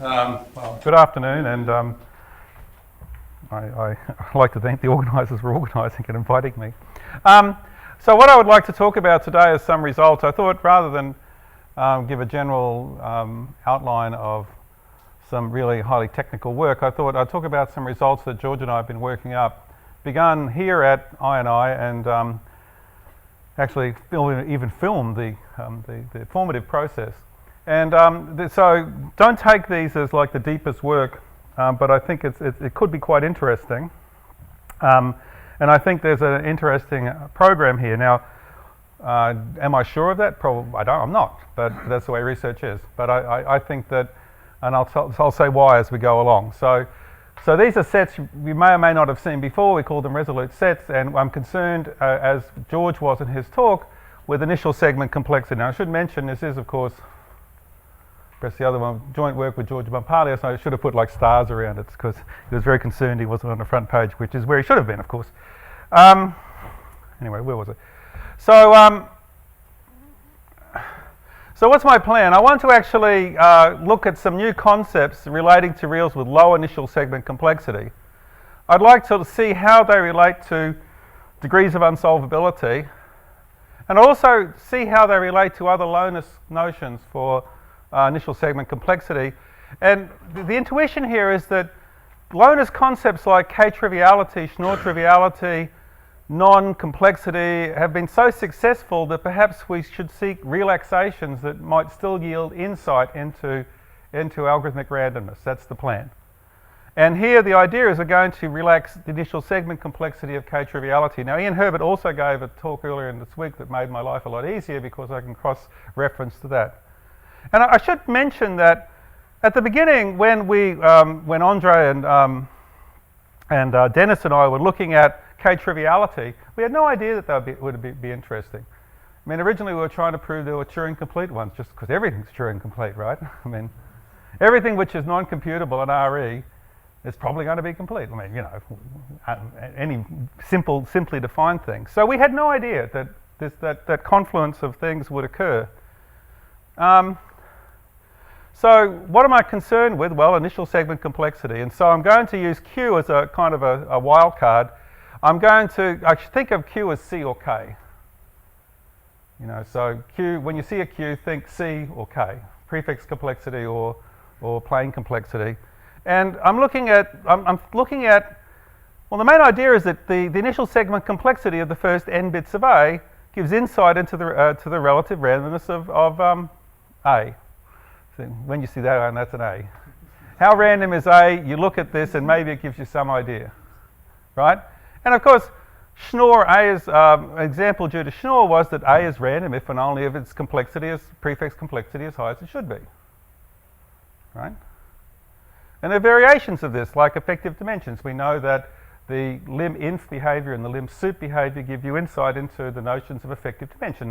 Well, good afternoon, and I'd like to thank the organisers for organising and inviting me. So what I would like to talk about today is some results. I thought rather than give a general outline of some really highly technical work, I thought I'd talk about some results that George and I have been working up, begun here at I&I, and actually even filmed the formative process. And so don't take these as like the deepest work, but I think it could be quite interesting. And I think there's an interesting program here. Now, am I sure of that? Probably, I'm not, but that's the way research is. But I think that, and I'll say why as we go along. So these are sets you may or may not have seen before. We call them Resolute sets, and I'm concerned, as George was in his talk, with initial segment complexity. Now, I should mention this is, of course, press the other one, joint work with George Bompalia, so I should have put like stars around it because he was very concerned he wasn't on the front page, which is where he should have been, of course. Anyway, where was it? So what's my plan? I want to actually look at some new concepts relating to reals with low initial segment complexity. I'd like to see how they relate to degrees of unsolvability, and also see how they relate to other lowness notions for initial segment complexity. And the intuition here is that lowness concepts like K-triviality, Schnorr triviality, non-complexity have been so successful that perhaps we should seek relaxations that might still yield insight into algorithmic randomness. That's the plan. And here the idea is we're going to relax the initial segment complexity of K-triviality. Now, Ian Herbert also gave a talk earlier in this week that made my life a lot easier because I can cross-reference to that. And I should mention that at the beginning, when Andre and Dennis and I were looking at K-triviality, we had no idea that that would be interesting. I mean, originally we were trying to prove there were Turing-complete ones, just because everything's Turing-complete, right? I mean, everything which is non-computable in RE is probably going to be complete. I mean, you know, any simply defined thing. So we had no idea that confluence of things would occur. So what am I concerned with? Well, initial segment complexity. And so I'm going to use Q as a kind of a wild card. I should think of Q as C or K. You know, so Q, when you see a Q, think C or K, prefix complexity or plane complexity. And I'm looking at, well, the main idea is that the initial segment complexity of the first n bits of A gives insight into the relative randomness of A. So when you see that, and that's an A. How random is A? You look at this and maybe it gives you some idea, right? And of course, Schnorr, A's example due to Schnorr was that A is random if and only if its prefix complexity is high as it should be, right? And there are variations of this, like effective dimensions. We know that the lim-inf behavior and the lim-sup behavior give you insight into the notions of effective dimension.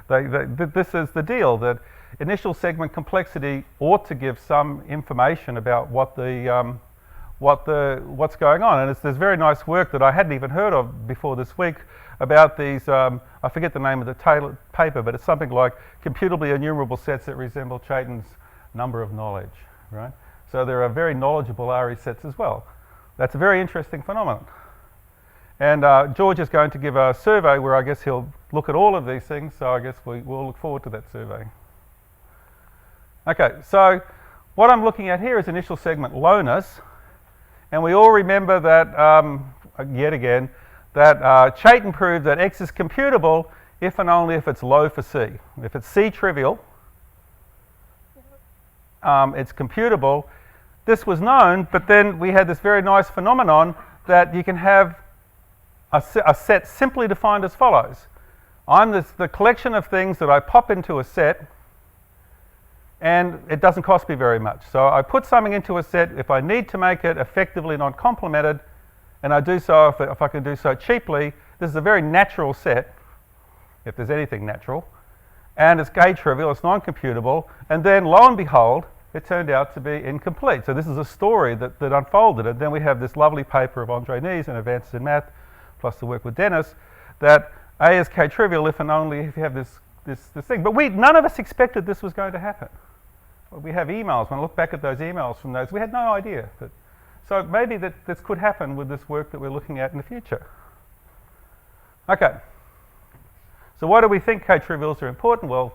This is the deal, that initial segment complexity ought to give some information about what's going on. And there's very nice work that I hadn't even heard of before this week about these, I forget the name of the paper, but it's something like computably enumerable sets that resemble Chaitin's number of knowledge, right? So there are very knowledgeable RE sets as well. That's a very interesting phenomenon. And George is going to give a survey where I guess he'll look at all of these things, so I guess we'll look forward to that survey. Okay, so what I'm looking at here is initial segment lowness, and we all remember that, yet again, that Chaitin proved that X is computable if and only if it's low for C. If it's C trivial, it's computable. This was known, but then we had this very nice phenomenon that you can have a set simply defined as follows. I'm the collection of things that I pop into a set, and it doesn't cost me very much. So I put something into a set if I need to make it effectively non-complemented, and I do so if I can do so cheaply. This is a very natural set, if there's anything natural, and it's K-trivial, it's non-computable, and then lo and behold, it turned out to be incomplete. So this is a story that unfolded, and then we have this lovely paper of Andre Nees in Advances in Math, plus the work with Dennis, that A is K-trivial if and only if you have this thing. But none of us expected this was going to happen. we have emails. When I look back at those emails from those, we had no idea. So maybe that this could happen with this work that we're looking at in the future. Okay. So why do we think k-trivials are important? Well,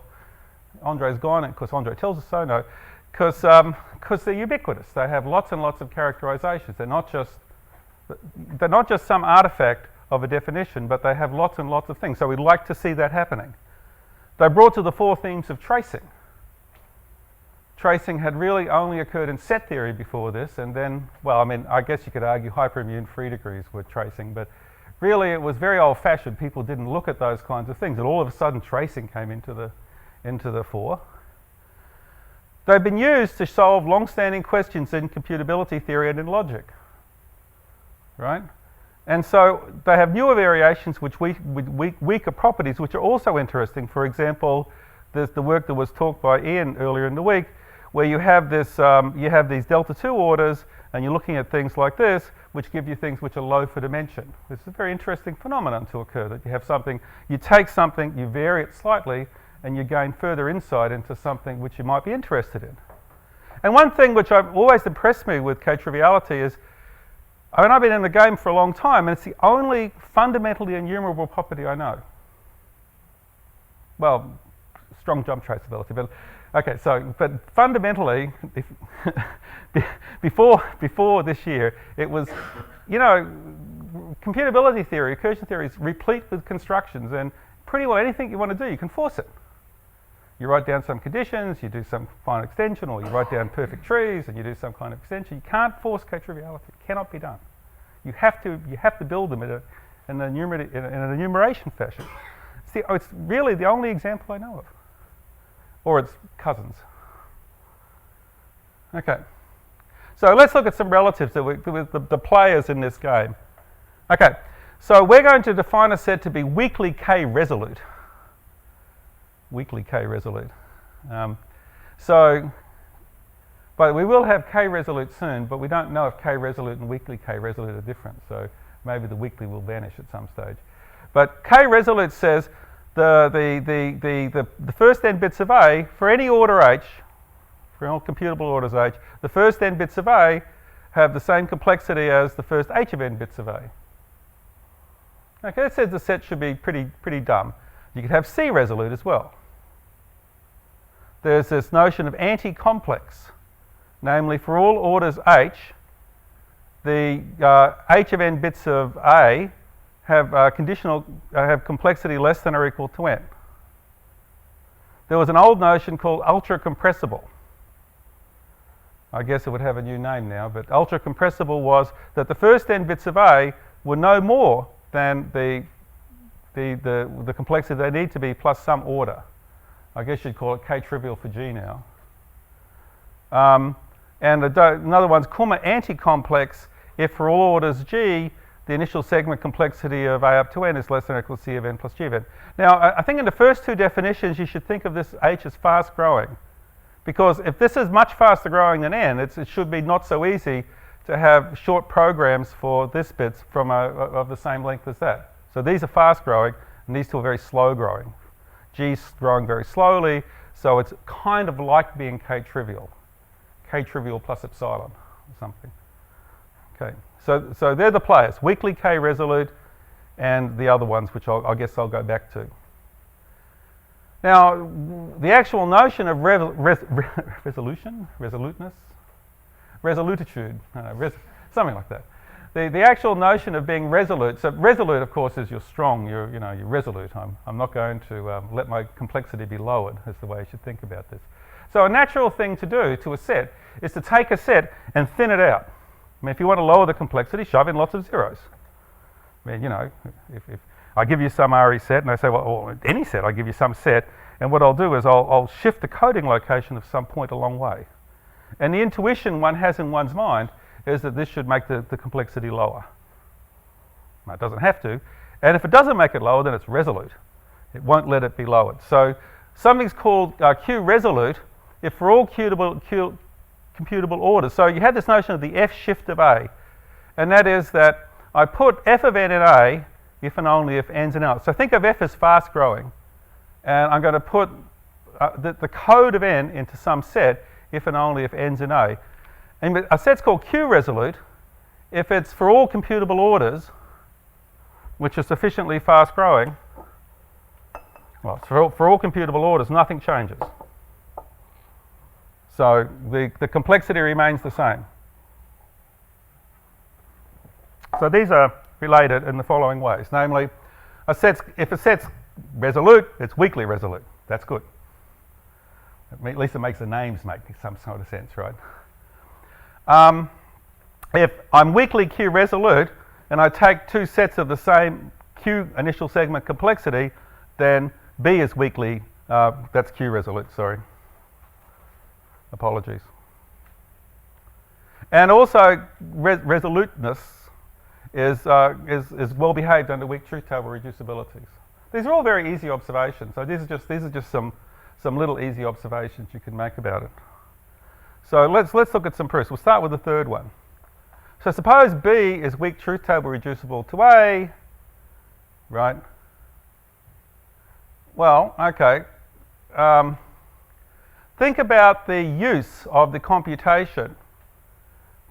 Andre's gone, and of course Andre tells us so, no. Because they're ubiquitous. They have lots and lots of characterizations. They're not just some artifact of a definition, but they have lots and lots of things. So we'd like to see that happening. They brought to the fore themes of tracing. Tracing had really only occurred in set theory before this, and then, well, I mean, I guess you could argue hyperimmune free degrees were tracing, but really it was very old-fashioned. People didn't look at those kinds of things, and all of a sudden tracing came into the fore. They've been used to solve long-standing questions in computability theory and in logic, right? And so they have newer variations with weaker properties, which are also interesting. For example, there's the work that was talked by Ian earlier in the week, where you have this, you have these delta 2 orders, and you're looking at things like this, which give you things which are low for dimension. This is a very interesting phenomenon to occur, that you have something, you take something, you vary it slightly, and you gain further insight into something which you might be interested in. And one thing which I've always impressed me with k-triviality is, I mean, I've been in the game for a long time, and it's the only fundamentally enumerable property I know. Well, strong jump traceability, but okay. So, but fundamentally, before this year, it was, you know, computability theory, recursion theory is replete with constructions, and pretty well anything you want to do, you can force it. You write down some conditions, you do some finite extension, or you write down perfect trees and you do some kind of extension. You can't force k-triviality. It cannot be done. You have to build them in an enumeration fashion. It's really the only example I know of. Or its cousins. Okay. So let's look at some relatives with the players in this game. Okay. So we're going to define a set to be weakly k-resolute. Weakly k-resolute. But we will have k-resolute soon, but we don't know if k-resolute and weakly k-resolute are different, so maybe the weakly will vanish at some stage. But k-resolute says the first n bits of A, for any order h, for all computable orders h, the first n bits of A have the same complexity as the first h of n bits of A. Okay, that says the set should be pretty dumb. You could have C-resolute as well. There's this notion of anti-complex, namely for all orders h, the h of n bits of A have have complexity less than or equal to n. There was an old notion called ultra-compressible. I guess it would have a new name now, but ultra-compressible was that the first n bits of A were no more than the complexity they need to be plus some order. I guess you'd call it k-trivial for G now. And another one's comma anti-complex if for all orders G, the initial segment complexity of A up to n is less than or equal to C of n plus G of n. Now, I think in the first two definitions, you should think of this H as fast growing. Because if this is much faster growing than n, it should be not so easy to have short programs for this bits from of the same length as that. So these are fast growing, and these two are very slow growing. G's growing very slowly, so it's kind of like being k-trivial. K-trivial plus epsilon or something. Okay, so they're the players, weakly k-resolute and the other ones, which I guess I'll go back to. Now, the actual notion of resolution, resoluteness, resolutitude, something like that. The actual notion of being resolute, so resolute, of course, is you're strong, you're resolute. I'm not going to let my complexity be lowered, is the way you should think about this. So a natural thing to do to a set is to take a set and thin it out. I mean, if you want to lower the complexity, shove in lots of zeros. I mean, if I give you some RE set and I say, well, any set, I give you some set, and what I'll do is I'll shift the coding location of some point a long way. And the intuition one has in one's mind is that this should make the complexity lower. Now, it doesn't have to. And if it doesn't make it lower, then it's resolute. It won't let it be lowered. So something's called Q-resolute if for all computable orders. So you have this notion of the F shift of A. And that is that I put F of n in A if and only if n's in L. So think of F as fast growing. And I'm going to put the code of n into some set if and only if n's in A. And a set's called Q-resolute if it's for all computable orders, which are sufficiently fast-growing. Well, for all computable orders, nothing changes. So the complexity remains the same. So these are related in the following ways. Namely, if a set's resolute, it's weakly resolute. That's good. At least it makes the names make some sort of sense, right? If I'm weakly Q-resolute and I take two sets of the same Q initial segment complexity, then B is weakly, that's Q-resolute, sorry. Apologies. And also, resoluteness is well behaved under weak truth table reducibilities. These are all very easy observations. So these are just some little easy observations you can make about it. So let's look at some proofs. We'll start with the third one. So suppose B is weak truth table reducible to A, right? Well, okay. Think about the use of the computation.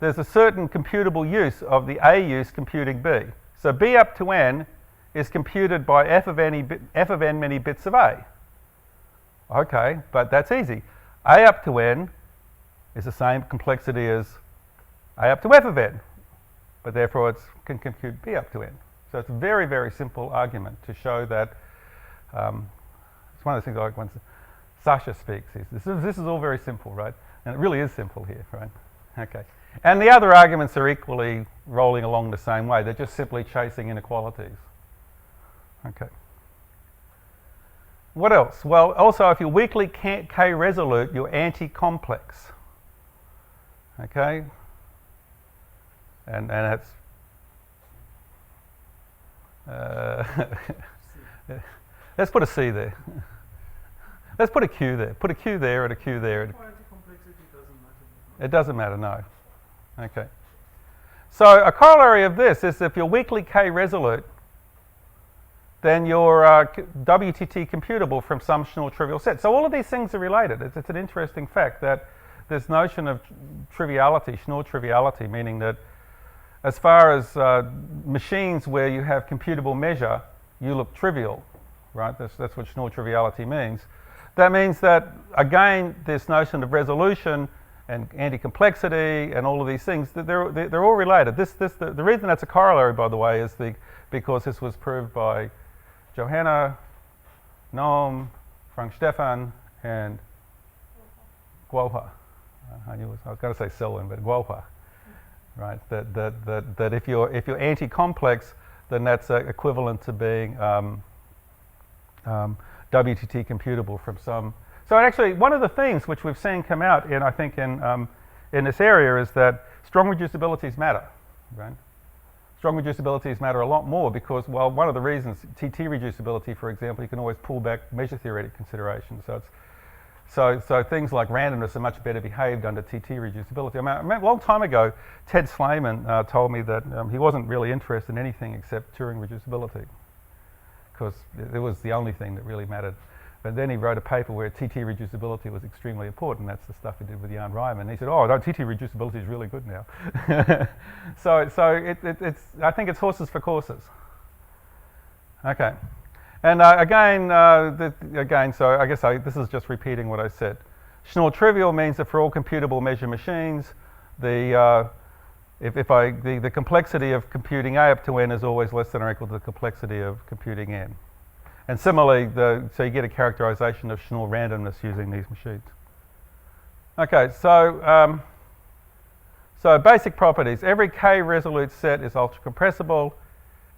There's a certain computable use of the A use computing B. So B up to n is computed by f of n many bits of A. Okay, but that's easy. A up to n is the same complexity as A up to f of n, but therefore it can compute B up to n. So it's a very, very simple argument to show that it's one of those things like when Sasha speaks. This is all very simple, right? And it really is simple here, right? Okay. And the other arguments are equally rolling along the same way. They're just simply chasing inequalities. Okay. What else? Well, also, if you're weakly K-resolute, you're anti-complex. Okay? And it's... let's put a C there. Let's put a Q there. Put a Q there and a Q there. Anti-complexity doesn't matter. It doesn't matter, no. Okay. So a corollary of this is if you're weakly K-resolute, then you're WTT computable from some Schnorr trivial set. So all of these things are related. It's an interesting fact that this notion of triviality, Schnorr triviality, meaning that as far as machines where you have computable measure, you look trivial, right? That's what Schnorr triviality means. That means that, again, this notion of resolution and anti-complexity and all of these things, they're all related. The reason that's a corollary, by the way, is because this was proved by Johanna, Noam, Frank Stefan, and Guoha. I was going to say Selwyn, but Guoha, right? That if you're anti-complex, then that's equivalent to being WTT computable from some. So actually, one of the things which we've seen come out in, I think, in this area is that strong reducibilities matter, right? Strong reducibilities matter a lot more because, well, one of the reasons, TT reducibility, for example, you can always pull back measure theoretic considerations. So things like randomness are much better behaved under TT reducibility. I remember a long time ago, Ted Slayman told me that he wasn't really interested in anything except Turing reducibility because it was the only thing that really mattered. But then he wrote a paper where TT reducibility was extremely important. That's the stuff he did with Jan Ryman. And he said, "Oh, no, TT reducibility is really good now." So it's I think it's horses for courses. Okay, and again, so I guess this is just repeating what I said. Schnorr trivial means that for all computable measure machines, the complexity of computing A up to n is always less than or equal to the complexity of computing n. And similarly, so you get a characterization of Schnorr randomness using these machines. Okay, so basic properties. Every K-resolute set is ultra-compressible.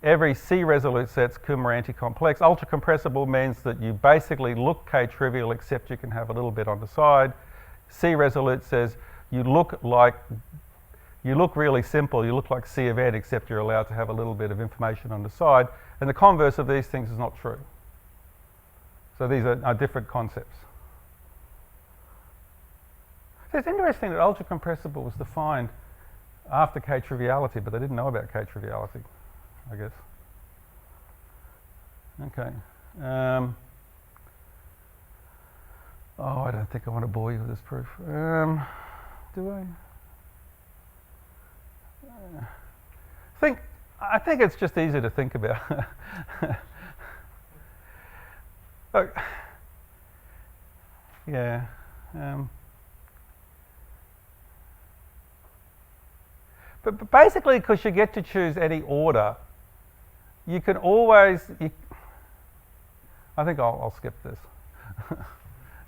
Every C-resolute set's Kummer anti-complex. Ultra-compressible means that you basically look K-trivial, except you can have a little bit on the side. C-resolute says you look really simple. You look like C of n, except you're allowed to have a little bit of information on the side. And the converse of these things is not true. So these are different concepts. So it's interesting that ultra-compressible was defined after K-triviality, but they didn't know about K-triviality, I guess. Okay. Oh, I don't think I want to bore you with this proof. Do I? I think it's just easy to think about. Look, yeah. But basically, because you get to choose any order, you can always. I think I'll skip this.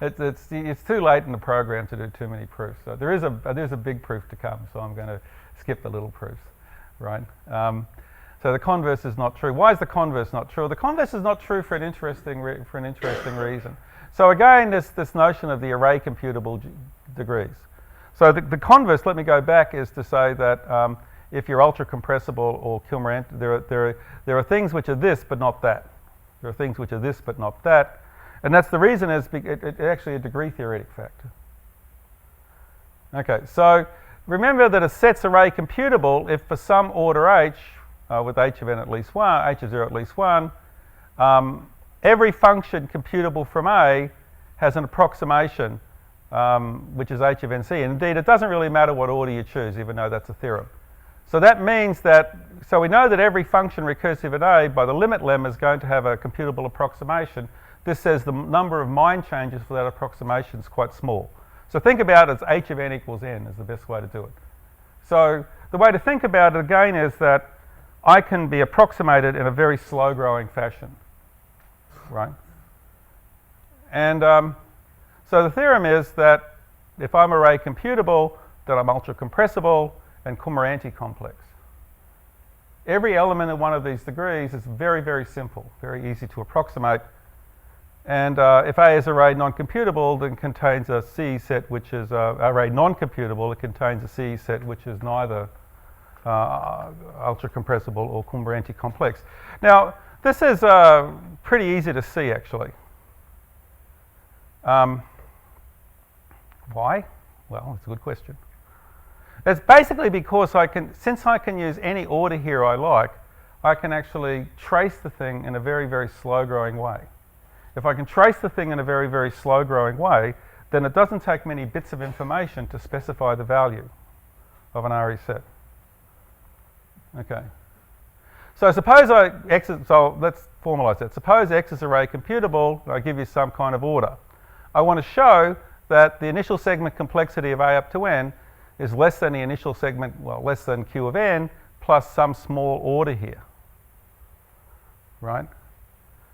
It's too late in the program to do too many proofs. So there's a big proof to come. So I'm going to skip the little proofs, right? So the converse is not true. Why is the converse not true? The converse is not true for an interesting reason. So again, this notion of the array computable degrees. So the converse, let me go back, is to say that if you're ultra compressible or Kilmer, there are things which are this but not that. There are things which are this but not that. And that's the reason is it's actually a degree theoretic factor. Okay, so remember that a set's array computable if for some order h, with h of n at least 1, h of 0 at least 1, every function computable from A has an approximation which is h of nc. And indeed, it doesn't really matter what order you choose, even though that's a theorem. So that means that, so we know that every function recursive at A by the limit lemma is going to have a computable approximation. This says the number of mind changes for that approximation is quite small. So think about it as h of n equals n is the best way to do it. So the way to think about it again is that I can be approximated in a very slow growing fashion, right? And so the theorem is that if I'm array computable, then I'm ultra compressible and Kummer anti-complex. Every element of one of these degrees is very, very simple, very easy to approximate. And if A is array non-computable, then it contains a C set which is array non-computable. It contains a C set which is neither ultra compressible or Kummer anti-complex. Now, this is pretty easy to see actually. Why? Well, it's a good question. It's basically because since I can use any order here I like, I can actually trace the thing in a very, very slow growing way. If I can trace the thing in a very, very slow growing way, then it doesn't take many bits of information to specify the value of an RE set. Okay. So suppose so let's formalize that. Suppose X is array computable, and I give you some kind of order. I want to show that the initial segment complexity of A up to n is less than the initial segment, well, less than Q of n plus some small order here, right?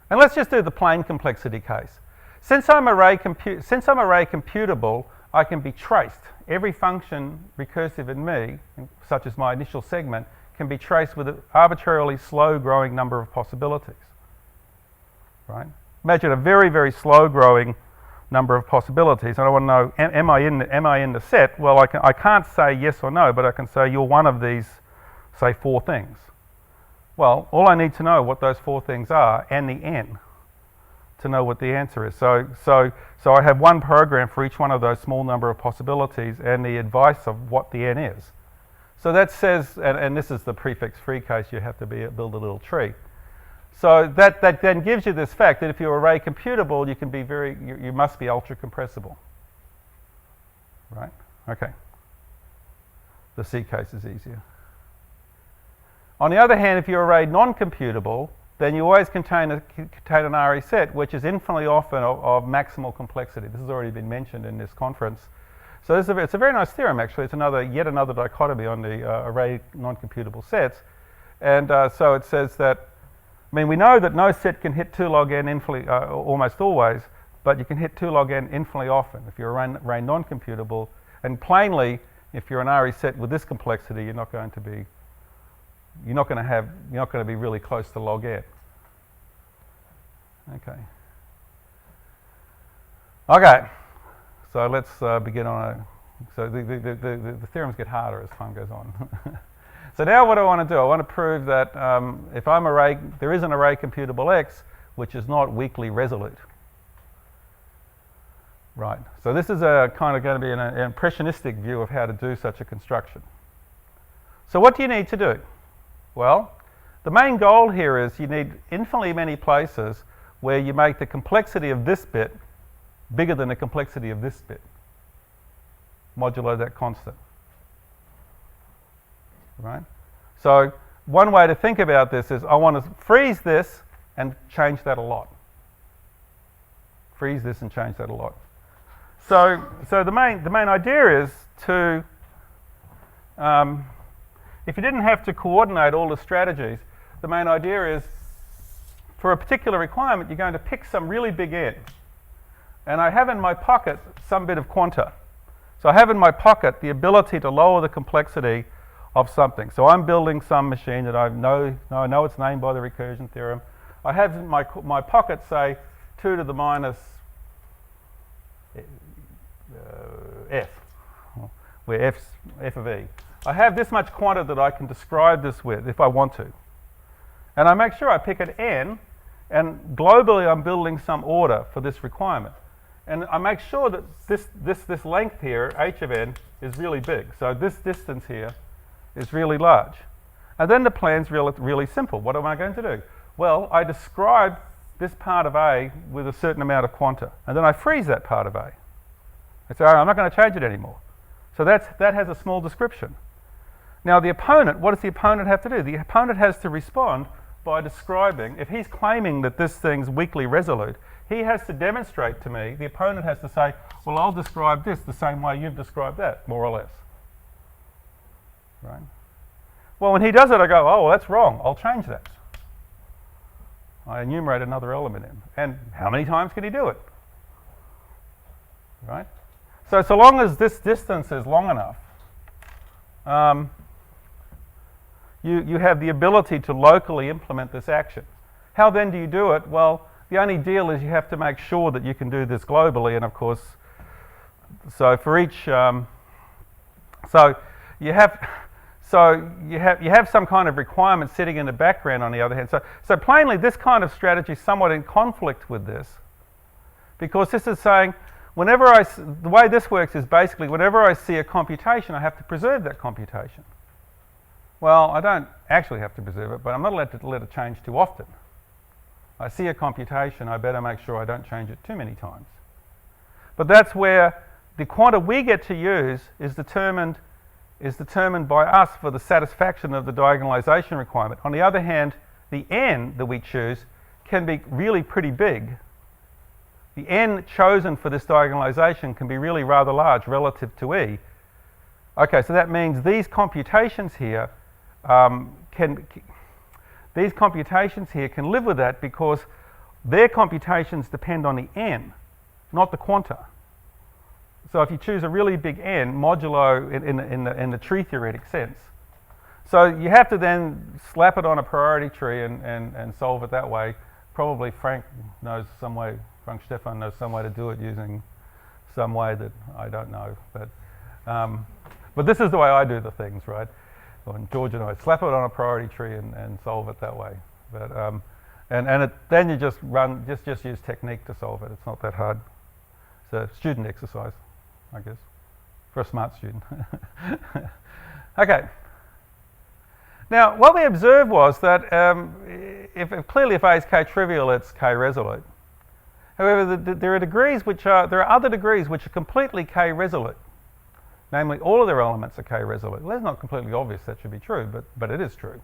And let's just do the plain complexity case. Since I'm array computable, I can be traced. Every function recursive in me, such as my initial segment, can be traced with an arbitrarily slow growing number of possibilities, right? Imagine a very, very slow growing number of possibilities, and I want to know, am I in the set? Well, I can't say yes or no, but I can say you're one of these, say, 4 things. Well, all I need to know what those 4 things are and the n to know what the answer is. So I have one program for each one of those small number of possibilities and the advice of what the n is. So that says, and this is the prefix-free case, you have to build a little tree. So that then gives you this fact that if you're array computable, you can be you must be ultra compressible, right? Okay. The C case is easier. On the other hand, if you're array non-computable, then you always contain an RE set which is infinitely often of maximal complexity. This has already been mentioned in this conference. So it's a very nice theorem actually. It's yet another dichotomy on the array non-computable sets. And so it says that, I mean, we know that no set can hit 2 log n infinitely, almost always, but you can hit 2 log n infinitely often if you're array non-computable. And plainly, if you're an RE set with this complexity, you're not going to be really close to log n. Okay. So let's begin on so the theorems get harder as time goes on. So now what I want to do, I want to prove that if there is an array computable X which is not weakly resolute. Right. So this is kind of going to be an impressionistic view of how to do such a construction. So what do you need to do? Well, the main goal here is you need infinitely many places where you make the complexity of this bit bigger than the complexity of this bit, modulo that constant. Right? So one way to think about this is I want to freeze this and change that a lot. Freeze this and change that a lot. So the main idea is to, if you didn't have to coordinate all the strategies, the main idea is for a particular requirement, you're going to pick some really big n. And I have in my pocket some bit of quanta. So I have in my pocket the ability to lower the complexity of something. So I'm building some machine that I know it's named by the recursion theorem. I have in my pocket, say, 2 to the minus f, where f's f of e. I have this much quanta that I can describe this with if I want to. And I make sure I pick an n, and globally I'm building some order for this requirement. And I make sure that this length here, h of n, is really big. So this distance here is really large. And then the plan's really simple. What am I going to do? Well, I describe this part of A with a certain amount of quanta, and then I freeze that part of A. I say, all right, I'm not going to change it anymore. So that has a small description. Now the opponent, what does the opponent have to do? The opponent has to respond by describing, if he's claiming that this thing's weakly resolute, he has to demonstrate to me, the opponent has to say, well, I'll describe this the same way you've described that, more or less. Right? Well, when he does it, I go, oh, well, that's wrong. I'll change that. I enumerate another element in. And how many times can he do it? Right? So long as this distance is long enough, you have the ability to locally implement this action. How then do you do it? Well, the only deal is you have to make sure that you can do this globally, and of course, so for each, you have some kind of requirement sitting in the background on the other hand. So plainly, this kind of strategy is somewhat in conflict with this, because this is saying, the way this works is basically whenever I see a computation, I have to preserve that computation. Well, I don't actually have to preserve it, but I'm not allowed to let it change too often. I see a computation, I better make sure I don't change it too many times. But that's where the quanta we get to use is determined by us for the satisfaction of the diagonalization requirement. On the other hand, the n that we choose can be really pretty big. The n chosen for this diagonalization can be really rather large relative to e. Okay, so that means these computations here can live with that because their computations depend on the n, not the quanta. So if you choose a really big n, modulo in the tree theoretic sense. So you have to then slap it on a priority tree and solve it that way. Probably Frank Stefan knows some way to do it using some way that I don't know. But this is the way I do the things, right? And George and I slap it on a priority tree and solve it that way. But then you just use technique to solve it. It's not that hard. It's a student exercise, I guess, for a smart student. Okay. Now, what we observed was that if A is k-trivial, it's k-resolute. However, there are other degrees which are completely k-resolute. Namely, all of their elements are k-resolute. Well, that's not completely obvious that should be true, but it is true.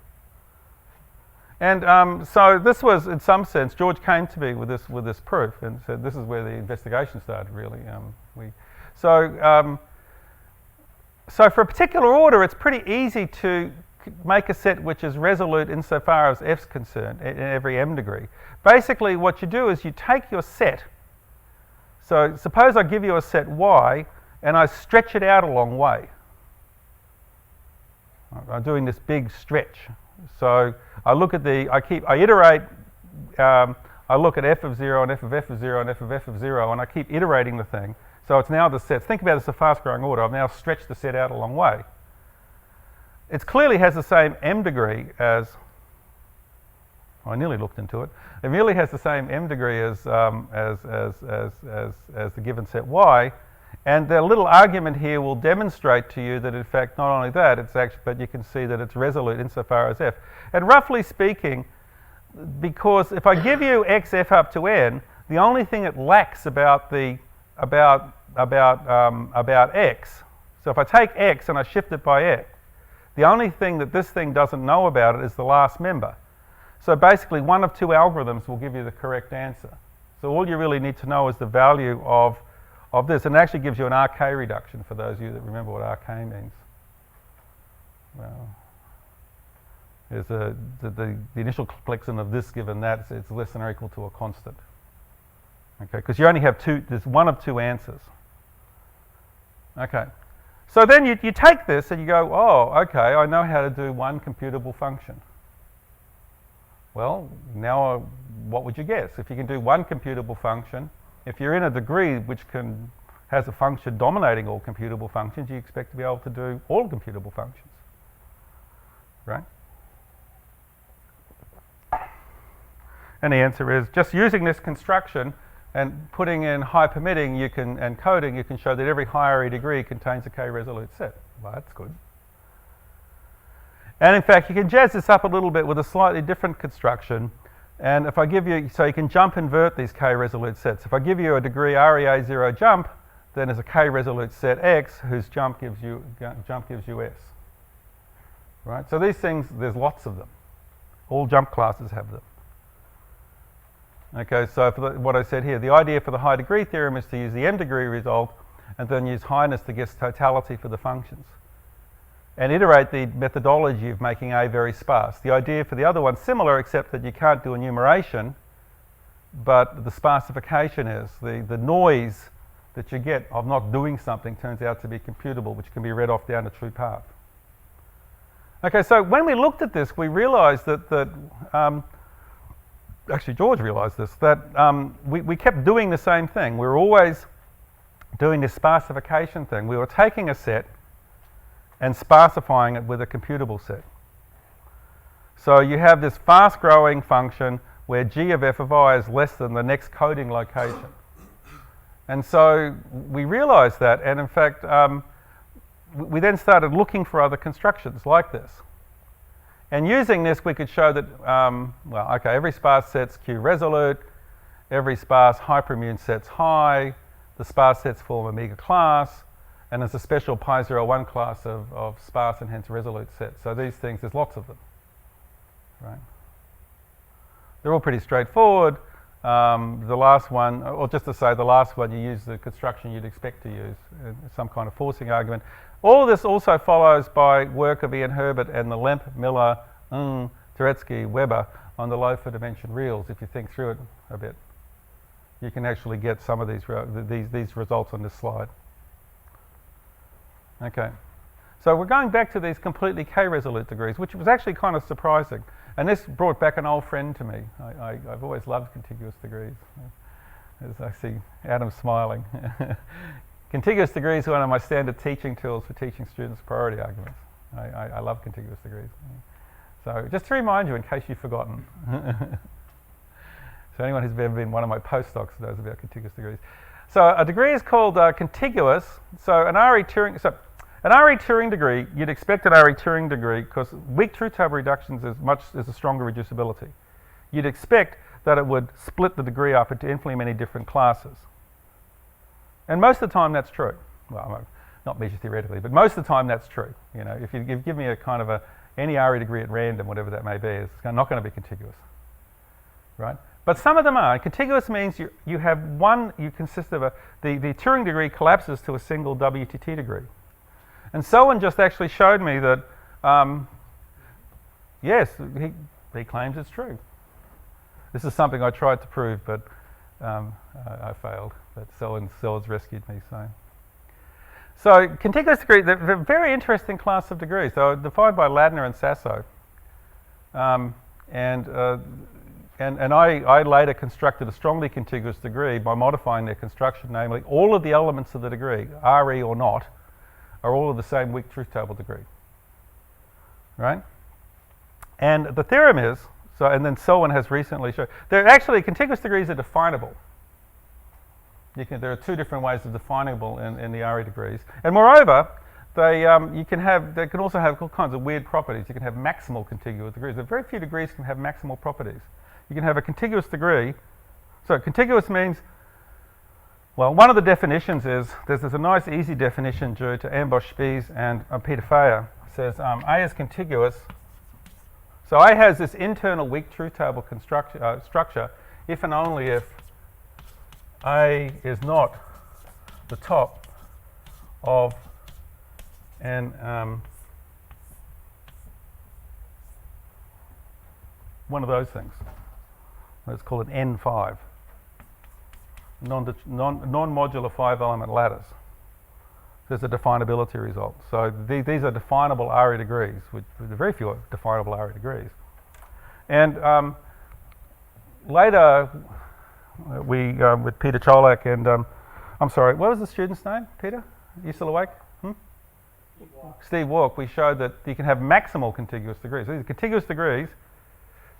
And so this was, in some sense, George came to me with this proof and said this is where the investigation started, really. So for a particular order, it's pretty easy to make a set which is resolute insofar as f's concerned in every m degree. Basically, what you do is you take your set. So suppose I give you a set y, and I stretch it out a long way. I'm doing this big stretch. So I look at I iterate, I look at f of 0 and f of f of 0 and f of f of 0, and I keep iterating the thing. So it's now the set. Think about it as a fast-growing order. I've now stretched the set out a long way. It clearly has the same m degree as, I nearly looked into it. It really has the same m degree as the given set y. And the little argument here will demonstrate to you that, in fact, not only that, it's actually, but you can see that it's resolute insofar as f. And roughly speaking, because if I give you x f up to n, the only thing it lacks about the about x, so if I take x and I shift it by x, the only thing that this thing doesn't know about it is the last member. So basically one of two algorithms will give you the correct answer. So all you really need to know is the value of this, and it actually gives you an RK reduction for those of you that remember what RK means. Well, there's the initial complexity of this given that, it's less than or equal to a constant. Okay, because you only have there's one of two answers. Okay. So then you take this and you go, oh, okay, I know how to do one computable function. Well, now what would you guess? If you can do one computable function, if you're in a degree which has a function dominating all computable functions, you expect to be able to do all computable functions, right? And the answer is, just using this construction and putting in high permitting and coding, you can show that every higher degree contains a k-resolute set. Well, that's good. And in fact, you can jazz this up a little bit with a slightly different construction. And if I give you, so you can jump invert these k-resolute sets. If I give you a degree REA0 jump, then there's a k-resolute set X whose jump gives you S. Right? So these things, there's lots of them. All jump classes have them. Okay, so for what I said here, the idea for the high degree theorem is to use the m degree result and then use highness to guess totality for the functions. And iterate the methodology of making A very sparse. The idea for the other one's similar, except that you can't do enumeration, but the sparsification is the noise that you get of not doing something turns out to be computable, which can be read off down a true path. Okay, so when we looked at this, we realized that actually George realized this, that we kept doing the same thing. We were always doing this sparsification thing. We were taking a set and sparsifying it with a computable set. So you have this fast growing function where g of f of I is less than the next coding location. And so we realized that, and in fact we then started looking for other constructions like this. And using this, we could show that, well, okay, every sparse set's Q-resolute, every sparse hyperimmune set's high, the sparse sets form a meager class, and there's a special pi01 class of sparse and hence resolute sets. So these things, there's lots of them, right? They're all pretty straightforward. The last one, or just to say the last one, you use the construction you'd expect to use, some kind of forcing argument. All of this also follows by work of Ian Herbert and the Lemp, Miller, Turetsky, Weber on the low for dimension reals. If you think through it a bit, you can actually get some of these results on this slide. Okay, so we're going back to these completely k-resolute degrees, which was actually kind of surprising. And this brought back an old friend to me. I've always loved contiguous degrees. As I see Adam smiling. Contiguous degrees are one of my standard teaching tools for teaching students priority arguments. I love contiguous degrees. So just to remind you, in case you've forgotten. So anyone who's ever been one of my postdocs knows about contiguous degrees. So a degree is called contiguous. So an RE Turing degree, you'd expect an RE Turing degree, because weak truth table reductions is a stronger reducibility. You'd expect that it would split the degree up into infinitely many different classes. And most of the time that's true. Well, not measure theoretically, but most of the time that's true. You know, if you give me a kind of any RE degree at random, whatever that may be, it's not going to be contiguous, right? But some of them are. Contiguous means you have one, you consist of the Turing degree collapses to a single WTT degree. And Selwyn just actually showed me that, yes, he claims it's true. This is something I tried to prove, but I failed. But Selwyn's rescued me. So contiguous degree, they're a very interesting class of degrees. They were defined by Ladner and Sasso. And I later constructed a strongly contiguous degree by modifying their construction, namely all of the elements of the degree, RE or not, are all of the same weak truth table degree, right? And the theorem is, and then Selwyn has recently shown, contiguous degrees are definable. There are two different ways of definable in the RE degrees. And moreover, they can also have all kinds of weird properties. You can have maximal contiguous degrees. There are very few degrees can have maximal properties. You can have a contiguous degree. So contiguous means Well, one of the definitions is, there's a nice easy definition due to Ambosh, Spies and Peter Fayer. It says A is contiguous. So A has this internal weak truth table structure if and only if A is not the top of an one of those things. Let's call it N5. Non-modular 5-element ladders. There's a definability result. So these are definable ARIA degrees, with very few definable ARIA degrees. And later, we with Peter Cholak and I'm sorry, what was the student's name? Peter, are you still awake? Steve Walk. We showed that you can have maximal contiguous degrees. So these are contiguous degrees.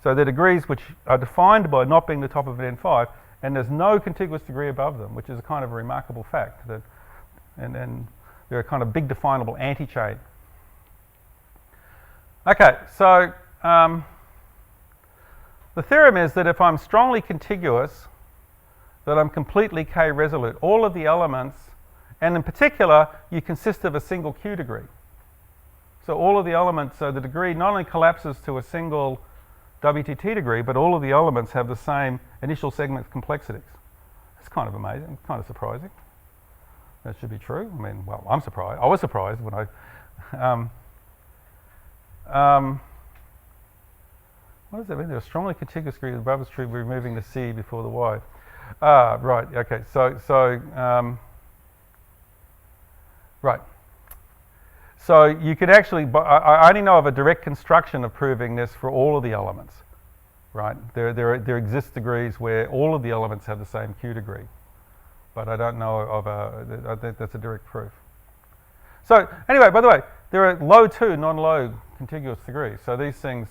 So they're degrees which are defined by not being the top of an N5, and there's no contiguous degree above them, which is a kind of a remarkable fact. That, and they're a kind of big definable anti-chain. Okay, so the theorem is that if I'm strongly contiguous, that I'm completely K-resolute. All of the elements, and in particular, you consist of a single Q degree. So all of the elements, so the degree not only collapses to a single WTT degree, but all of the elements have the same initial segment complexities. It's kind of amazing, kind of surprising. That should be true. I mean, well, I'm surprised. I was surprised when I... what does that mean? There are strongly contiguous degrees above is true, removing the C before the Y. Right, okay, right. So you could actually, I only know of a direct construction of proving this for all of the elements, right? There exist degrees where all of the elements have the same Q degree, but I don't know of I think that's a direct proof. So anyway, by the way, there are low to non-low contiguous degrees. So these things,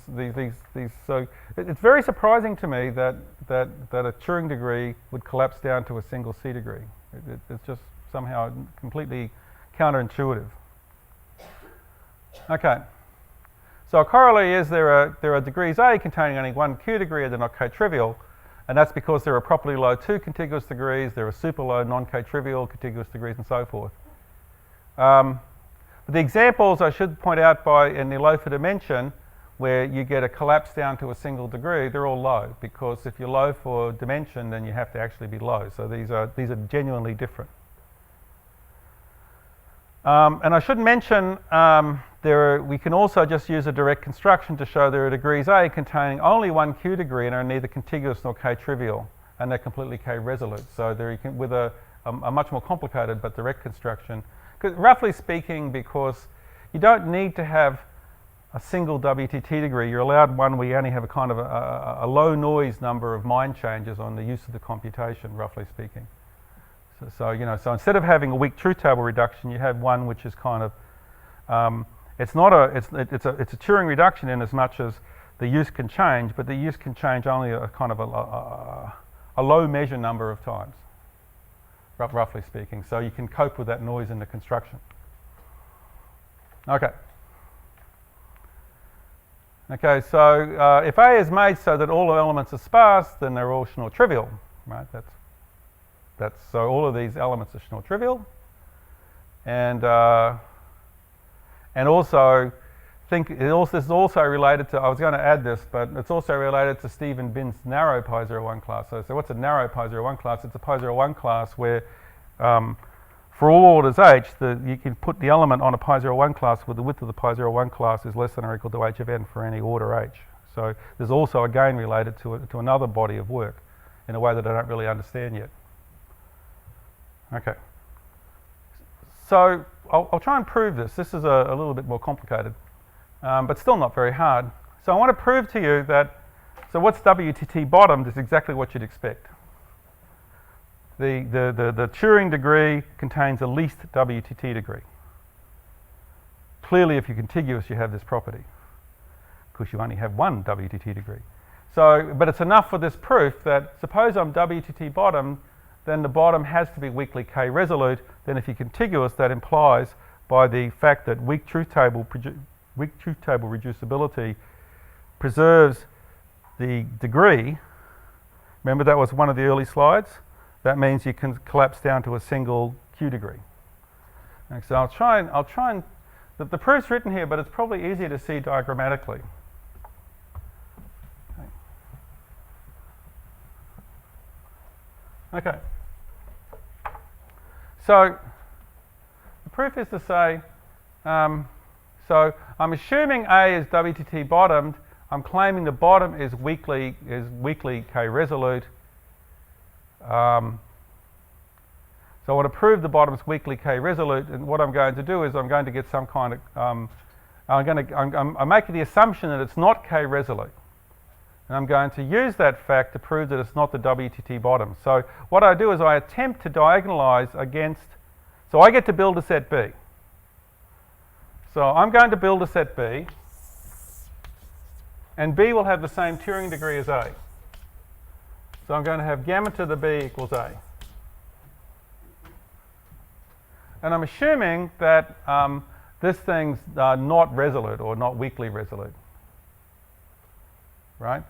so it's very surprising to me that a Turing degree would collapse down to a single C degree. It's just somehow completely counterintuitive. Okay, so a corollary is there are degrees A containing only one Q degree, they're not K-trivial, and that's because there are properly low 2 contiguous degrees, there are super low non-K-trivial contiguous degrees, and so forth. But the examples I should point out in the low for dimension, where you get a collapse down to a single degree, they're all low, because if you're low for dimension, then you have to actually be low. So these are genuinely different. And I should mention we can also just use a direct construction to show there are degrees A containing only one Q degree and are neither contiguous nor K-trivial, and they're completely K-resolute. So there you can, with a much more complicated but direct construction, roughly speaking, because you don't need to have a single WTT degree. You're allowed one where you only have a kind of a low noise number of mind changes on the use of the computation, roughly speaking. So instead of having a weak truth table reduction, you have one which is kind of it's a Turing reduction in as much as the use can change, but the use can change only a kind of a low measure number of times, roughly speaking. So you can cope with that noise in the construction. Okay. Okay, so if A is made so that all the elements are sparse, then they're all Schnorr trivial, right? That's so all of these elements are Schnorr trivial, and also this is also related to, I was going to add this, but it's also related to Stephen Bin's narrow pi01 class. So what's a narrow pi01 class? It's a pi01 class where for all orders h, you can put the element on a pi01 class where the width of the pi01 class is less than or equal to h of n for any order h. So there's also again related to another body of work in a way that I don't really understand yet. Okay. So I'll try and prove this. This is a little bit more complicated, but still not very hard. So I want to prove to you that, so what's WTT bottomed is exactly what you'd expect. The Turing degree contains a least WTT degree. Clearly, if you're contiguous, you have this property, because you only have one WTT degree. So, but it's enough for this proof that suppose I'm WTT bottomed, then the bottom has to be weakly K-resolute. Then if you're contiguous, that implies by the fact that weak truth table reducibility preserves the degree. Remember that was one of the early slides, that means you can collapse down to a single Q degree. And so I'll try and the proof's written here, but it's probably easier to see diagrammatically. Okay. So the proof is to say, so I'm assuming A is WTT bottomed. I'm claiming the bottom is weakly K resolute. So I want to prove the bottom is weakly K resolute, and what I'm going to do is I'm going to get some kind of I'm making the assumption that it's not K resolute, and I'm going to use that fact to prove that it's not the WTT bottom. So what I do is I attempt to diagonalize against. So I get to build a set B. So I'm going to build a set B, and B will have the same Turing degree as A. So I'm going to have gamma to the B equals A. And I'm assuming that this thing's not resolute or not weakly resolute. Right?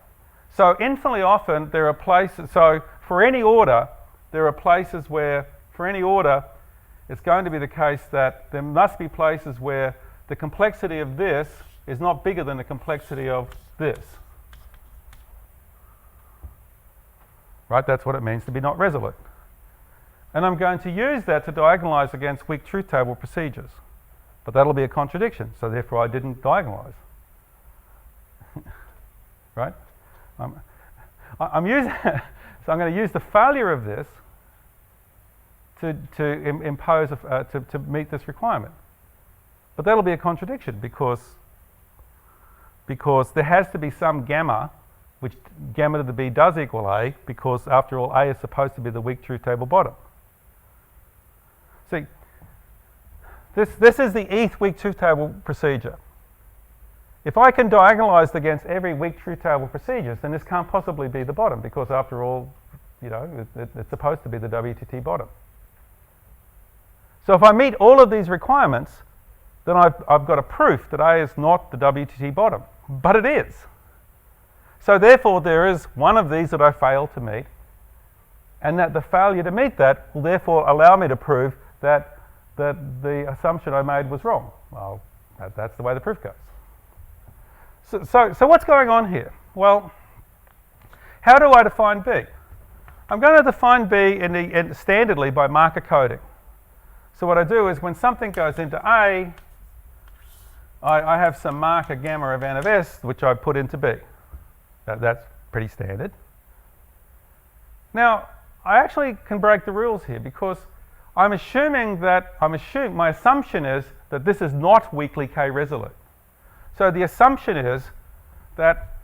So infinitely often there are places, so for any order, there are places where, for any order, it's going to be the case that there must be places where the complexity of this is not bigger than the complexity of this. Right? That's what it means to be not resolute. And I'm going to use that to diagonalize against weak truth table procedures. But that'll be a contradiction, so therefore I didn't diagonalize. Right? I'm using so I'm going to use the failure of this to impose to meet this requirement. But that'll be a contradiction because there has to be some gamma, which gamma to the B does equal A, because after all A is supposed to be the weak truth table bottom. See, this is the ETH weak truth table procedure. If I can diagonalize against every weak truth table procedures, then this can't possibly be the bottom, because after all, you know, it's supposed to be the WTT bottom. So if I meet all of these requirements, then I've got a proof that A is not the WTT bottom, but it is. So therefore there is one of these that I fail to meet, and that the failure to meet that will therefore allow me to prove that the assumption I made was wrong. Well, that's the way the proof goes. So what's going on here? Well, how do I define B? I'm going to define B standardly by marker coding. So what I do is when something goes into A, I have some marker gamma of n of s, which I put into B. That's pretty standard. Now, I actually can break the rules here because my assumption is that this is not weakly K resolute. So the assumption is that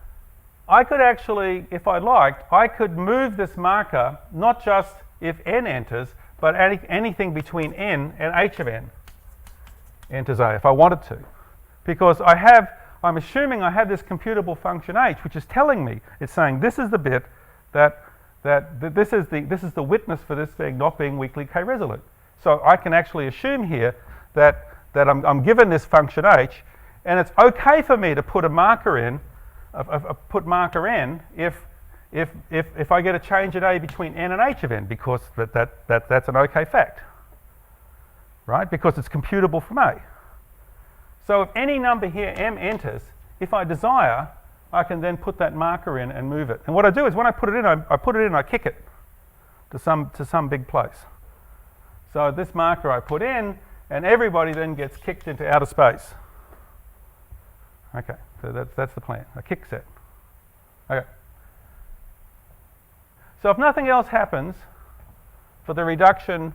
I could actually, if I liked, I could move this marker not just if n enters, but anything between n and h of n enters A if I wanted to. Because I'm assuming I have this computable function h, which is telling me, it's saying this is the bit that this is the witness for this thing not being weakly K resolute. So I can actually assume here that I'm given this function h, and it's okay for me to put a marker in, put marker n if I get a change in A between n and h of n, because that's an okay fact, right? Because it's computable from A. So if any number here m enters, if I desire, I can then put that marker in and move it. And what I do is when I put it in, I kick it to some big place. So this marker I put in, and everybody then gets kicked into outer space. Okay, so that's the plan, a kick set. Okay. So if nothing else happens for the reduction,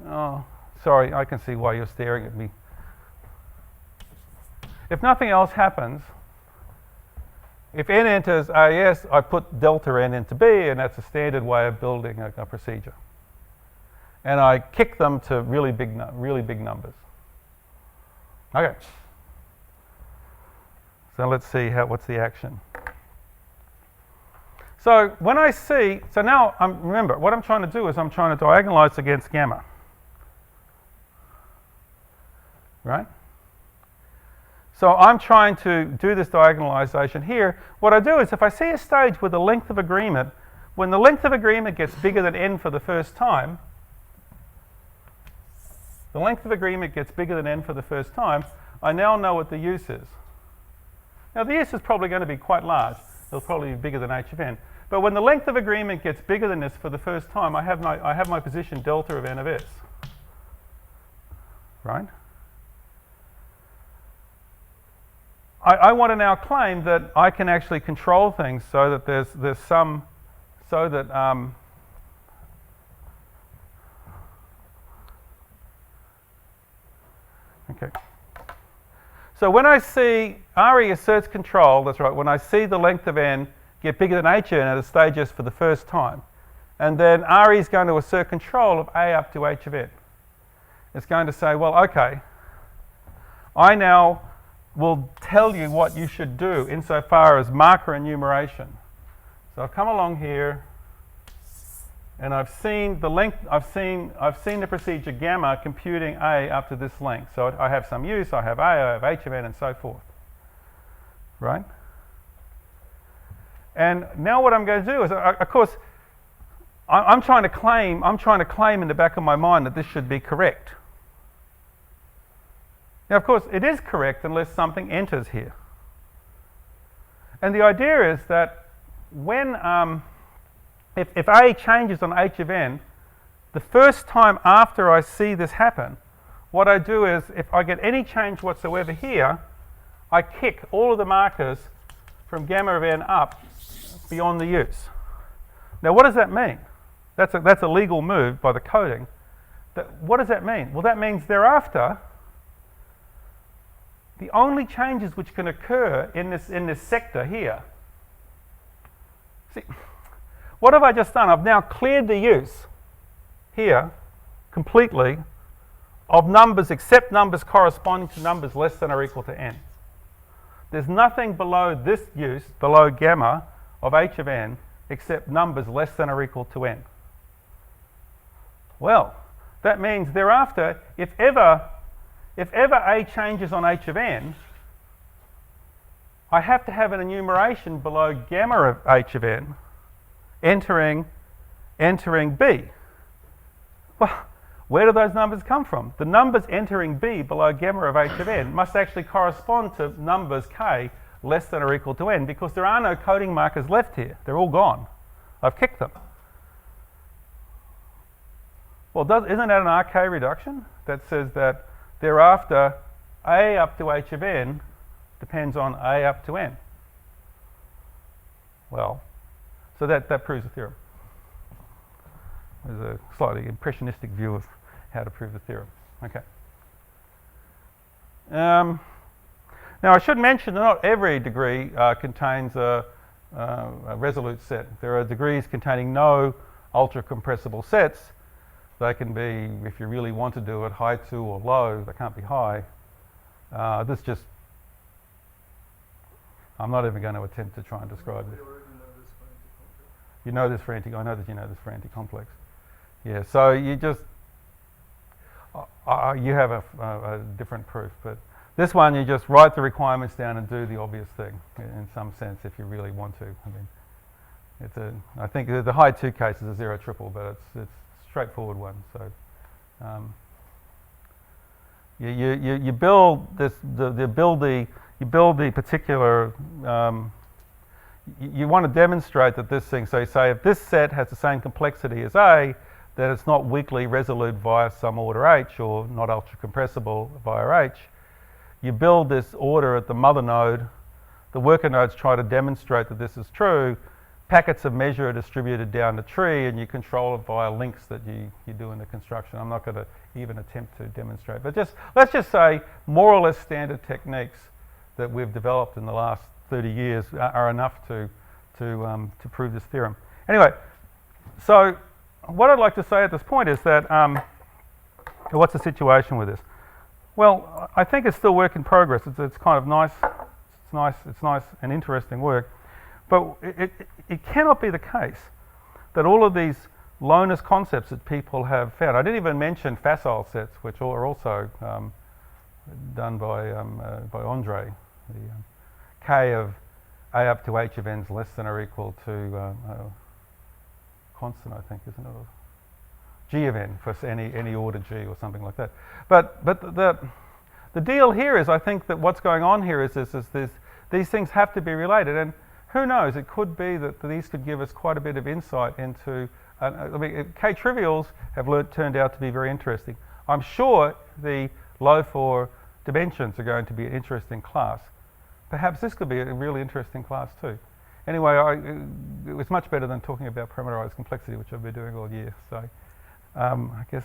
oh, sorry, I can see why you're staring at me. If nothing else happens, if n enters AS, I put delta n into B, and that's a standard way of building a procedure. And I kick them to really big numbers. Okay. So let's see what's the action. So when I see, so now remember what I'm trying to do is I'm trying to diagonalize against gamma, right? So I'm trying to do this diagonalization here. What I do is if I see a stage where the length of agreement when the length of agreement gets bigger than n for the first time, the length of agreement gets bigger than n for the first time, I now know what the use is. Now the use is probably going to be quite large. It'll probably be bigger than h of n. But when the length of agreement gets bigger than this for the first time, I have my position delta of n of s. Right? I want to now claim that I can actually control things so that there's some, so that okay. So when I see RE asserts control, that's right, when I see the length of n get bigger than hn at a stage s for the first time, and then RE is going to assert control of a up to h of n. It's going to say, well, okay, I now will tell you what you should do insofar as marker enumeration. So I've come along here, and I've seen the length. I've seen the procedure gamma computing a up to this length. So I have some use. I have a. I have h of n, and so forth. Right. And now what I'm going to do is, of course, I'm trying to claim in the back of my mind that this should be correct. Now, of course, it is correct unless something enters here. And the idea is that when if a changes on h of n, the first time after I see this happen, what I do is, if I get any change whatsoever here, I kick all of the markers from gamma of n up beyond the use. Now, what does that mean? That's a legal move by the coding. What does that mean? Well, that means thereafter, the only changes which can occur in this sector here. See, what have I just done? I've now cleared the use here completely of numbers except numbers corresponding to numbers less than or equal to n. There's nothing below this use, below gamma of h of n, except numbers less than or equal to n. Well, that means thereafter, if ever a changes on h of n, I have to have an enumeration below gamma of h of n entering b. Well, where do those numbers come from? The numbers entering b below gamma of h of n must actually correspond to numbers k less than or equal to n, because there are no coding markers left here. They're all gone. I've kicked them. Well, isn't that an RK reduction that says that thereafter a up to h of n depends on a up to n? Well, so that proves the theorem. There's a slightly impressionistic view of how to prove the theorem. Okay. Now, I should mention that not every degree contains a resolute set. There are degrees containing no ultra-compressible sets. They can be, if you really want to do it, high 2 or low. They can't be high. I'm not even going to attempt to try and describe this. You know this for I know that you know this for anti-complex. Yeah, so you just, you have a different proof, but this one you just write the requirements down and do the obvious thing in some sense if you really want to. I mean, I think the high 2 case is a 0 triple, but it's a straightforward one. So you build this, you build the particular. You want to demonstrate that this thing. So you say if this set has the same complexity as A, then it's not weakly resolute via some order H, or not ultra compressible via H. You build this order at the mother node. The worker nodes try to demonstrate that this is true. Packets of measure are distributed down the tree, and you control it via links that you do in the construction. I'm not going to even attempt to demonstrate, but let's just say more or less standard techniques that we've developed in the last 30 years are enough to prove this theorem. Anyway, so what I'd like to say at this point is that what's the situation with this? Well, I think it's still work in progress. It's kind of nice. It's nice and interesting work, but it cannot be the case that all of these lowness concepts that people have found. I didn't even mention facile sets, which are also done by Andre. The k of a up to h of n is less than or equal to constant, I think, isn't it? Or G of n for any order G or something like that. But the deal here is, I think that what's going on here is these things have to be related, and who knows? It could be that these could give us quite a bit of insight into. I mean, K-trivials have turned out to be very interesting. I'm sure the low-4 dimensions are going to be an interesting class. Perhaps this could be a really interesting class too. Anyway, it was much better than talking about parameterized complexity, which I've been doing all year. So I guess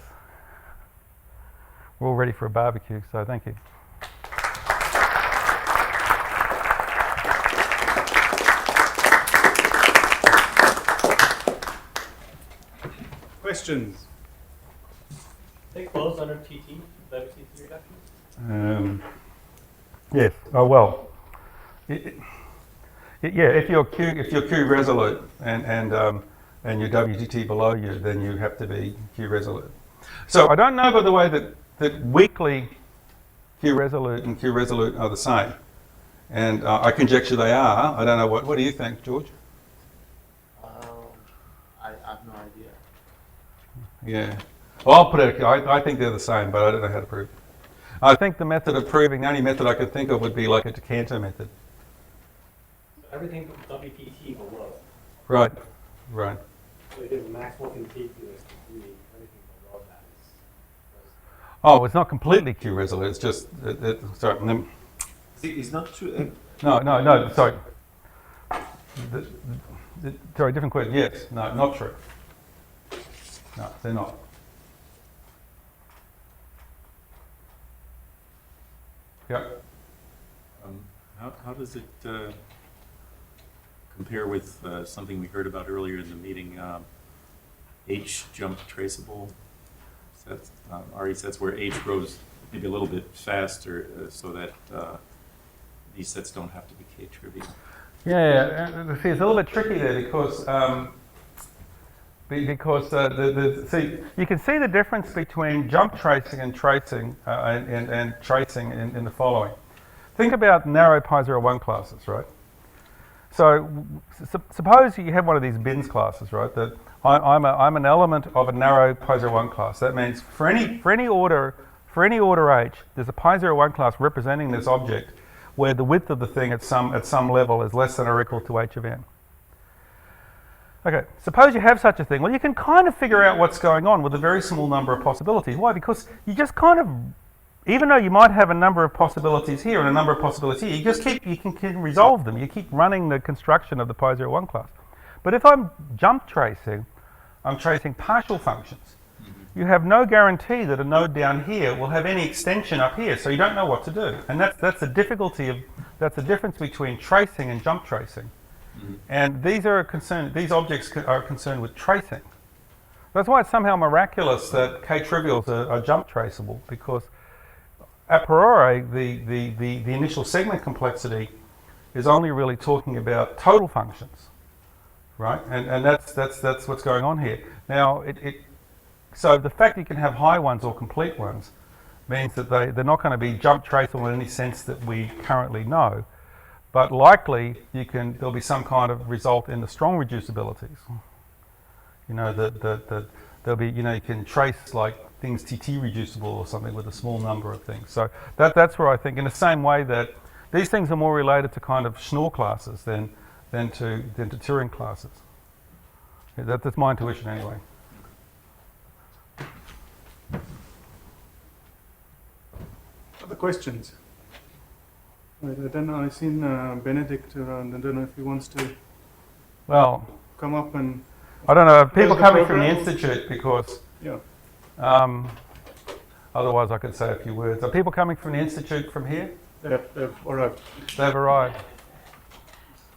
we're all ready for a barbecue, so thank you. Questions? They closed under TT, WTT reduction? Yes. Oh well. Yeah. If you're Q resolute and your WTT below you, then you have to be Q resolute. So I don't know, by the way, that weakly Q resolute and Q resolute are the same, and I conjecture they are. I don't know. What do you think, George? I have no idea. Yeah. Well, I'll put it. I think they're the same, but I don't know how to prove it. I think the method of proving, the only method I could think of would be like a decanter method. Everything from WTT below. Right. Right. So it is maximal contiguous degree. Everything below that is. Oh, it's not completely Q resolute. It's just sorry. It's not true. No. Sorry. Sorry, different question. Yes. No, not true. No, they're not. Yep. How does it compare with something we heard about earlier in the meeting, H jump traceable sets, RE sets where H grows maybe a little bit faster so that these sets don't have to be K-trivial? Yeah, see, it's a little bit tricky there because see, you can see the difference between jump tracing and tracing and tracing in the following. Think about narrow pi01 classes, right? So suppose you have one of these bins classes, right? That I'm an element of a narrow pi01 class. That means for any order H, there's a pi01 class representing this object where the width of the thing at some level is less than or equal to h of n. Okay, suppose you have such a thing. Well, you can kind of figure out what's going on with a very small number of possibilities. Why? Because you just kind of, even though you might have a number of possibilities here and a number of possibilities here, you can resolve them. You keep running the construction of the pi01 class. But if I'm jump tracing, I'm tracing partial functions. You have no guarantee that a node down here will have any extension up here, so you don't know what to do. And that's the difficulty of, that's the difference between tracing and jump tracing. And these objects are concerned with tracing. That's why it's somehow miraculous that K-trivials are jump traceable, because a priori the initial segment complexity is only really talking about total functions, right? And that's what's going on here. Now so the fact that you can have high ones or complete ones means that they're not going to be jump traceable in any sense that we currently know. But likely, there'll be some kind of result in the strong reducibilities. You know, there'll be, you can trace like things TT reducible or something with a small number of things. So that's where I think, in the same way that these things are more related to kind of Schnorr classes than to Turing classes. Yeah, that's my intuition anyway. Other questions? Right, I don't know. I've seen Benedict around. I don't know if he wants to come up and. I don't know. People the coming from the program? institute, because Yeah. otherwise I could say a few words. Are people coming from the institute from here? They've arrived. They've arrived.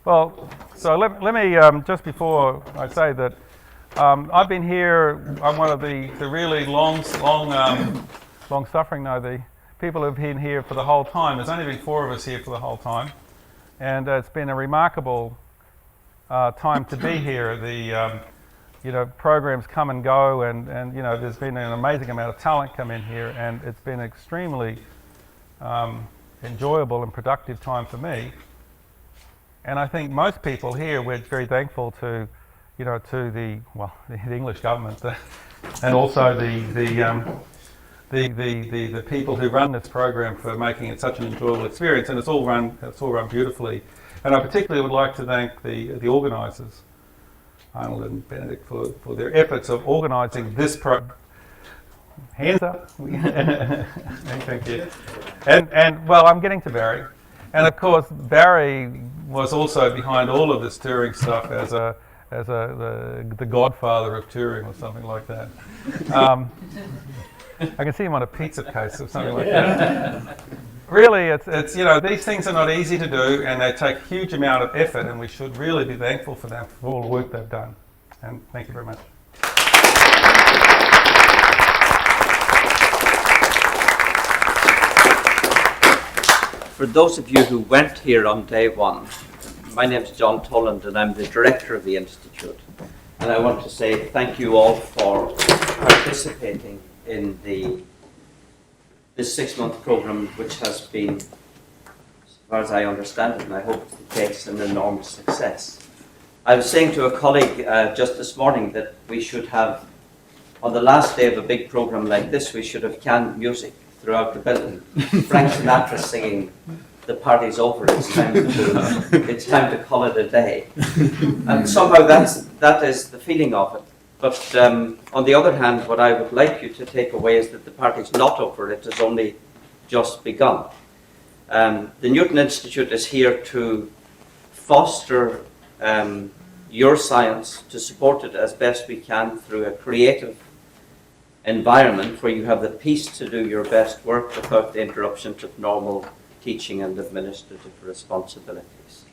Well, so let me just before I say that I've been here. I'm one of the really long suffering. No, the people who've been here for the whole time. There's only been 4 of us here for the whole time, and it's been a remarkable time to be here. The programs come and go, and there's been an amazing amount of talent come in here, and it's been an extremely enjoyable and productive time for me. And I think most people here, we're very thankful to you know, to the English government, and also the people who run this program for making it such an enjoyable experience, and it's all run beautifully. And I particularly would like to thank the organisers, Arnold and Benedict, for their efforts of organising this Hands up. Thank you. And well, I'm getting to Barry. And of course, Barry was also behind all of this touring stuff as the godfather of touring or something like that. I can see him on a pizza case or something like that. Really, it's you know, these things are not easy to do, and they take a huge amount of effort, and we should really be thankful for them for all the work they've done. And thank you very much. For those of you who weren't here on day one, my name is John Toland and I'm the director of the Institute. And I want to say thank you all for participating in this 6-month program, which has been, as far as I understand it, and I hope it's the case, an enormous success. I was saying to a colleague just this morning that we should have, on the last day of a big program like this, we should have canned music throughout the building. Frank Sinatra singing, "The party's over, it's time to call it a day." And somehow that is the feeling of it. But on the other hand, what I would like you to take away is that the party's not over, it has only just begun. The Newton Institute is here to foster your science, to support it as best we can through a creative environment where you have the peace to do your best work without the interruptions of normal teaching and administrative responsibilities.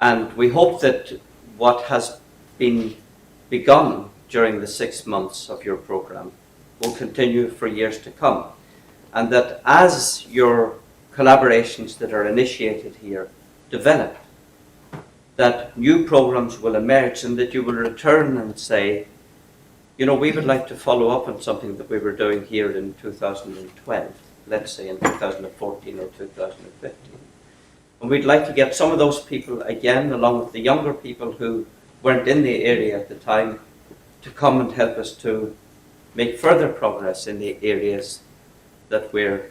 And we hope that what has been begun during the 6 months of your program will continue for years to come, and that as your collaborations that are initiated here develop, that new programs will emerge and that you will return and say, you know, we would like to follow up on something that we were doing here in 2012, let's say in 2014 or 2015. And we'd like to get some of those people again, along with the younger people who weren't in the area at the time, to come and help us to make further progress in the areas that were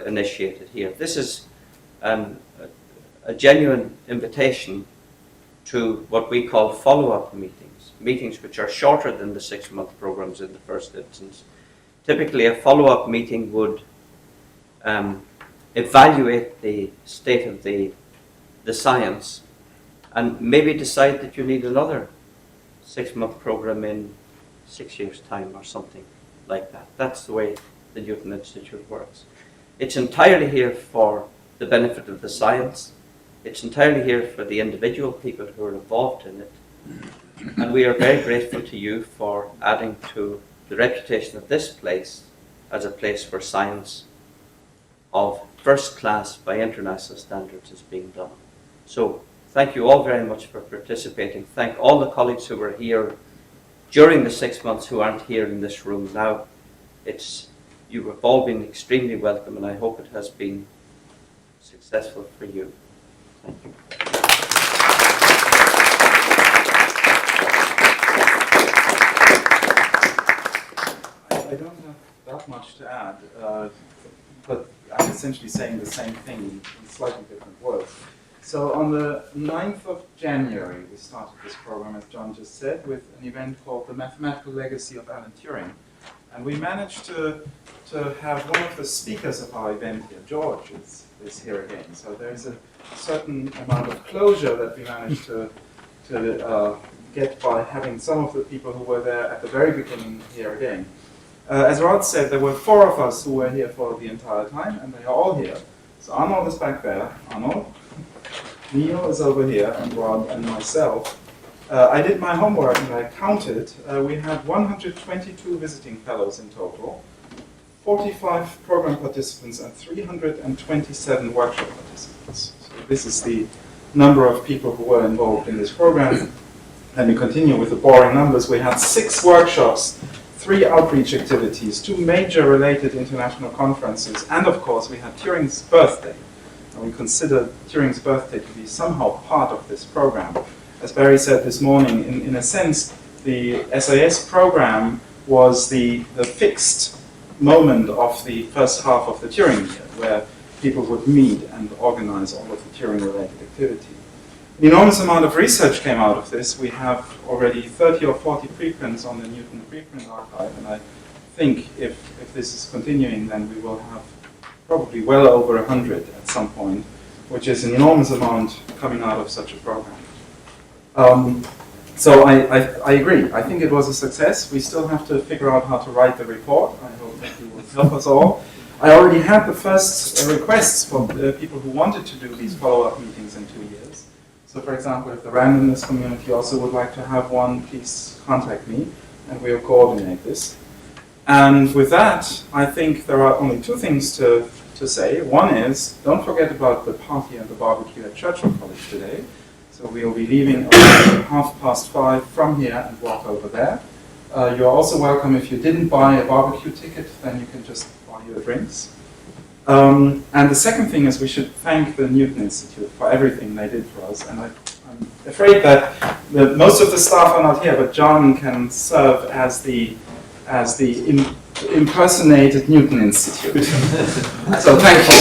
initiated here. This is a genuine invitation to what we call follow-up meetings which are shorter than the 6-month programs in the first instance. Typically, a follow-up meeting would evaluate the state of the science and maybe decide that you need another 6-month program in 6 years' time or something like that. That's the way the Newton Institute works. It's entirely here for the benefit of the science. It's entirely here for the individual people who are involved in it. And we are very grateful to you for adding to the reputation of this place as a place where science of first class by international standards is being done. So thank you all very much for participating. Thank all the colleagues who were here during the 6 months who aren't here in this room now. You have all been extremely welcome, and I hope it has been successful for you. Thank you. I don't have that much to add, but I'm essentially saying the same thing in slightly different words. So on the 9th of January, we started this program, as John just said, with an event called The Mathematical Legacy of Alan Turing. And we managed to have one of the speakers of our event here, George, is here again. So there's a certain amount of closure that we managed to get by having some of the people who were there at the very beginning here again. As Rod said, there were 4 of us who were here for the entire time, and they are all here. So Arnold is back there. Arnold. Neil is over here, and Rod and myself. I did my homework and I counted. We had 122 visiting fellows in total, 45 program participants, and 327 workshop participants. So this is the number of people who were involved in this program. Let me continue with the boring numbers. We had 6 workshops, 3 outreach activities, 2 major related international conferences, and of course we had Turing's birthday. And we consider Turing's birthday to be somehow part of this program. as Barry said this morning, in a sense, the SAS program was the fixed moment of the first half of the Turing year, where people would meet and organize all of the Turing-related activity. An enormous amount of research came out of this. We have already 30 or 40 preprints on the Newton preprint archive, and I think if this is continuing, then we will have probably well over 100 at some point, which is an enormous amount coming out of such a program. So I agree. I think it was a success. We still have to figure out how to write the report. I hope that you will help us all. I already had the first requests from people who wanted to do these follow-up meetings in 2 years. So for example, if the randomness community also would like to have one, please contact me and we'll coordinate this. And with that, I think there are only two things to say. One is, don't forget about the party and the barbecue at Churchill College today. So we'll be leaving around 5:30 from here and walk over there. You're also welcome. If you didn't buy a barbecue ticket, then you can just buy your drinks. And the second thing is we should thank the Newton Institute for everything they did for us. And I'm afraid that most of the staff are not here, but John can serve as the impersonated Newton Institute. So thank you.